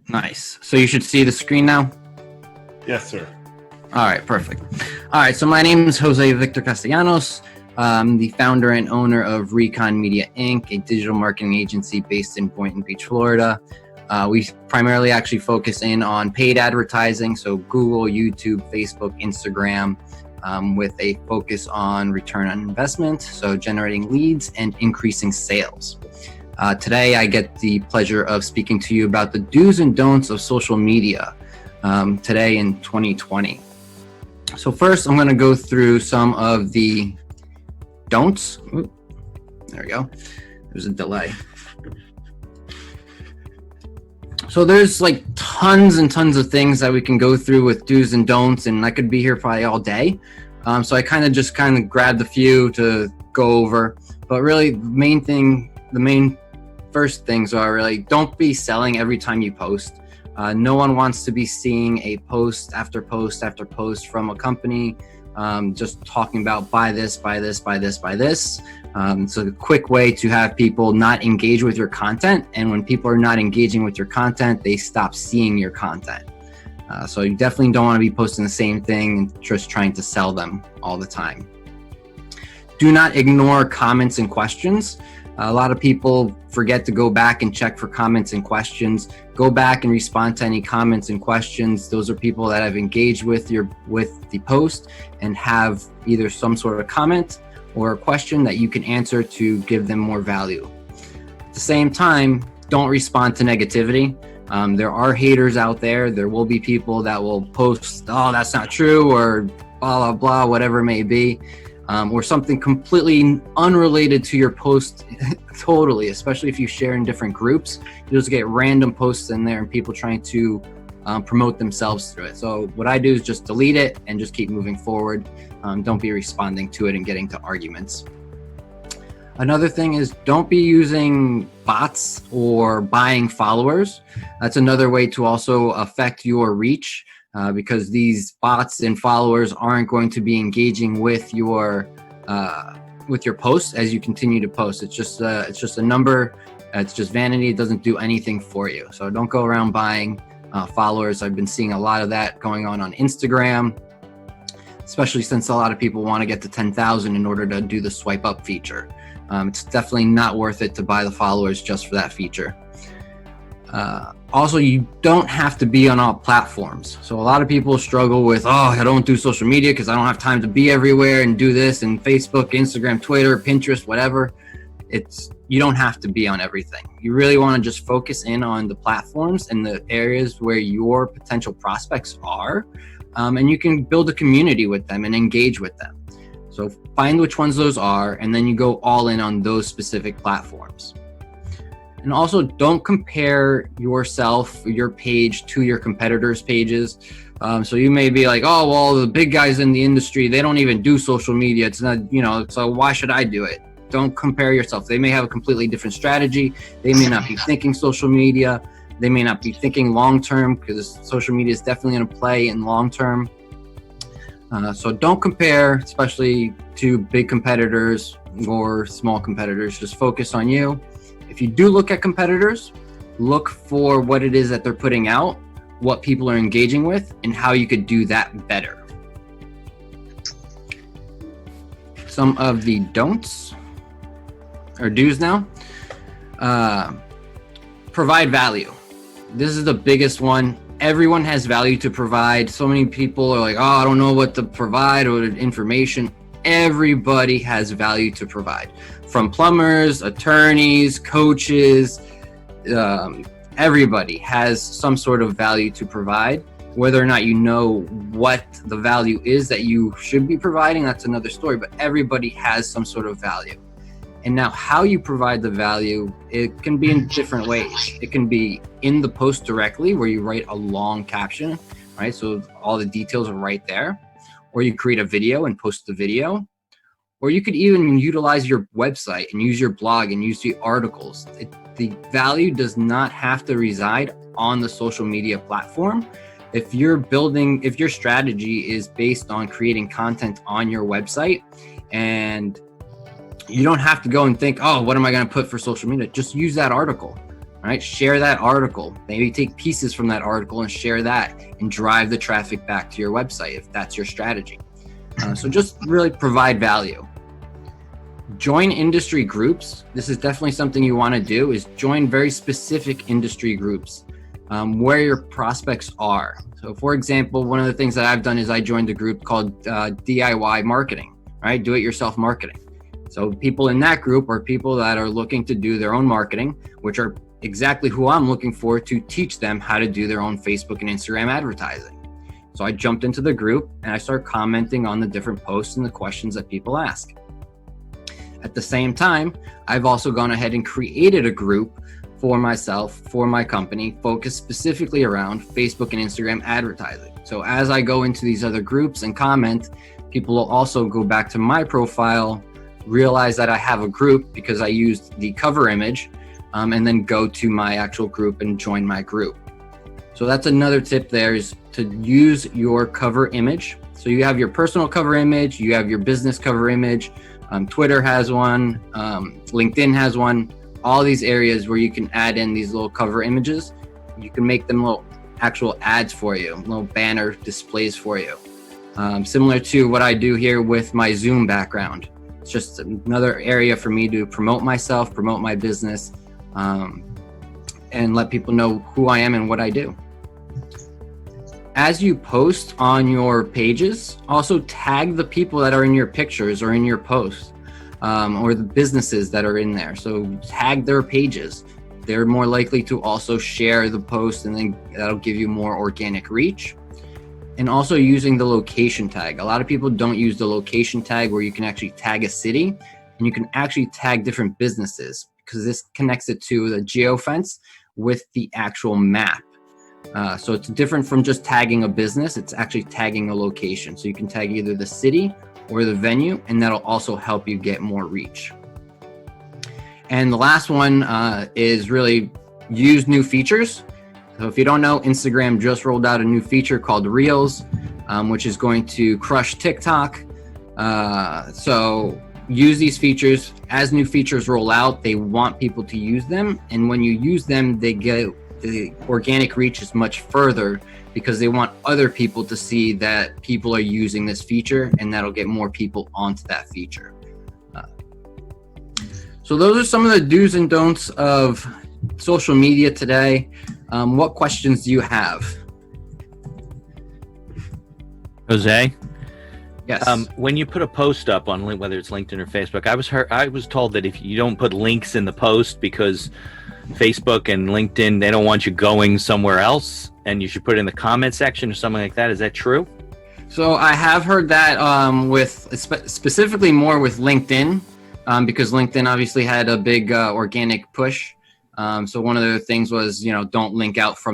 Nice. So you should see the screen now? Yes, sir. All right, perfect. All right, so my name is Jose Victor Castellanos. I'm the founder and owner of Recon Media, Inc., a digital marketing agency based in Boynton Beach, Florida. We primarily actually focus in on paid advertising, so Google, YouTube, Facebook, Instagram, with a focus on return on investment, so generating leads and increasing sales. Today, I get the pleasure of speaking to you about the do's and don'ts of social media today in 2020. So first, I'm going to go through some of the don'ts. Ooh, there we go. There's a delay. So there's like tons and tons of things that we can go through with do's and don'ts, and I could be here probably all day. So I kind of grabbed a few to go over. But really, the main first things are really don't be selling every time you post. No one wants to be seeing a post after post after post from a company just talking about buy this, buy this, buy this, buy this. So a quick way to have people not engage with your content. And when people are not engaging with your content, they stop seeing your content. So you definitely don't want to be posting the same thing and just trying to sell them all the time. Do not ignore comments and questions. A lot of people forget to go back and check for comments and questions. Go back and respond to any comments and questions. Those are people that have engaged with the post and have either some sort of comment or a question that you can answer to give them more value. At the same time, don't respond to negativity. There are haters out there. There will be people that will post, oh, that's not true, or blah, blah, blah, whatever it may be. Or something completely unrelated to your post totally, especially if you share in different groups. You just get random posts in there and people trying to promote themselves through it. So what I do is just delete it and just keep moving forward. Don't be responding to it and getting to arguments. Another thing is don't be using bots or buying followers. That's another way to also affect your reach. Because these bots and followers aren't going to be engaging with your posts as you continue to post. It's just a number. It's just vanity. It doesn't do anything for you. So don't go around buying followers. I've been seeing a lot of that going on Instagram, especially since a lot of people want to get to 10,000 in order to do the swipe up feature. It's definitely not worth it to buy the followers just for that feature. Also, you don't have to be on all platforms. So a lot of people struggle with, I don't do social media because I don't have time to be everywhere and do this and Facebook, Instagram, Twitter, Pinterest, whatever. You don't have to be on everything. You really want to just focus in on the platforms and the areas where your potential prospects are, and you can build a community with them and engage with them. So find which ones those are, and then you go all in on those specific platforms. And also, don't compare yourself, your page, to your competitors' pages. So you may be like, oh, well, the big guys in the industry, they don't even do social media. It's not, so why should I do it? Don't compare yourself. They may have a completely different strategy. They may not be thinking social media. They may not be thinking long-term, because social media is definitely going to play in long-term. So don't compare, especially to big competitors or small competitors. Just focus on you. If you do look at competitors, look for what it is that they're putting out, what people are engaging with, and how you could do that better. Some of the don'ts or do's now. Provide value. This is the biggest one. Everyone has value to provide. So many people are like, I don't know what to provide or information. Everybody has value to provide. From plumbers, attorneys, coaches, everybody has some sort of value to provide. Whether or not you know what the value is that you should be providing, that's another story, but everybody has some sort of value. And now how you provide the value, it can be in different ways. It can be in the post directly, where you write a long caption, right? So all the details are right there. Or you create a video and post the video. Or you could even utilize your website and use your blog and use the articles. The value does not have to reside on the social media platform. If your strategy is based on creating content on your website, and you don't have to go and think, what am I going to put for social media? Just use that article, All right, share that article. Maybe take pieces from that article and share that and drive the traffic back to your website if that's your strategy. So just really provide value. Join industry groups. This is definitely something you want to do, is join very specific industry groups where your prospects are. So for example, one of the things that I've done is I joined a group called DIY marketing, right? Do-it-yourself marketing. So people in that group are people that are looking to do their own marketing, which are exactly who I'm looking for to teach them how to do their own Facebook and Instagram advertising. So I jumped into the group and I started commenting on the different posts and the questions that people ask. At the same time, I've also gone ahead and created a group for myself, for my company, focused specifically around Facebook and Instagram advertising. So as I go into these other groups and comment, people will also go back to my profile, realize that I have a group because I used the cover image, and then go to my actual group and join my group. So that's another tip there, is to use your cover image. So you have your personal cover image, you have your business cover image, Twitter has one, LinkedIn has one, all these areas where you can add in these little cover images. You can make them little actual ads for you, little banner displays for you. Similar to what I do here with my Zoom background. It's just another area for me to promote myself, promote my business, and let people know who I am and what I do. As you post on your pages, also tag the people that are in your pictures or in your posts, or the businesses that are in there. So tag their pages. They're more likely to also share the post, and then that'll give you more organic reach. And also using the location tag. A lot of people don't use the location tag, where you can actually tag a city and you can actually tag different businesses, because this connects it to the geofence with the actual map. So it's different from just tagging a business. It's actually tagging a location. So you can tag either the city or the venue, and that'll also help you get more reach. And the last one is really use new features. So if you don't know, Instagram just rolled out a new feature called Reels, which is going to crush TikTok. So use these features. As new features roll out, they want people to use them. And when you use them, they get the organic reach is much further, because they want other people to see that people are using this feature, and that'll get more people onto that feature. So those are some of the do's and don'ts of social media today. What questions do you have? Jose? Yes. When you put a post up on whether it's LinkedIn or Facebook, I was told that if you don't put links in the post, because Facebook and LinkedIn, they don't want you going somewhere else, and you should put it in the comment section or something like that. Is that true? So I have heard that with specifically more with LinkedIn, because LinkedIn obviously had a big organic push. So one of the things was, don't link out from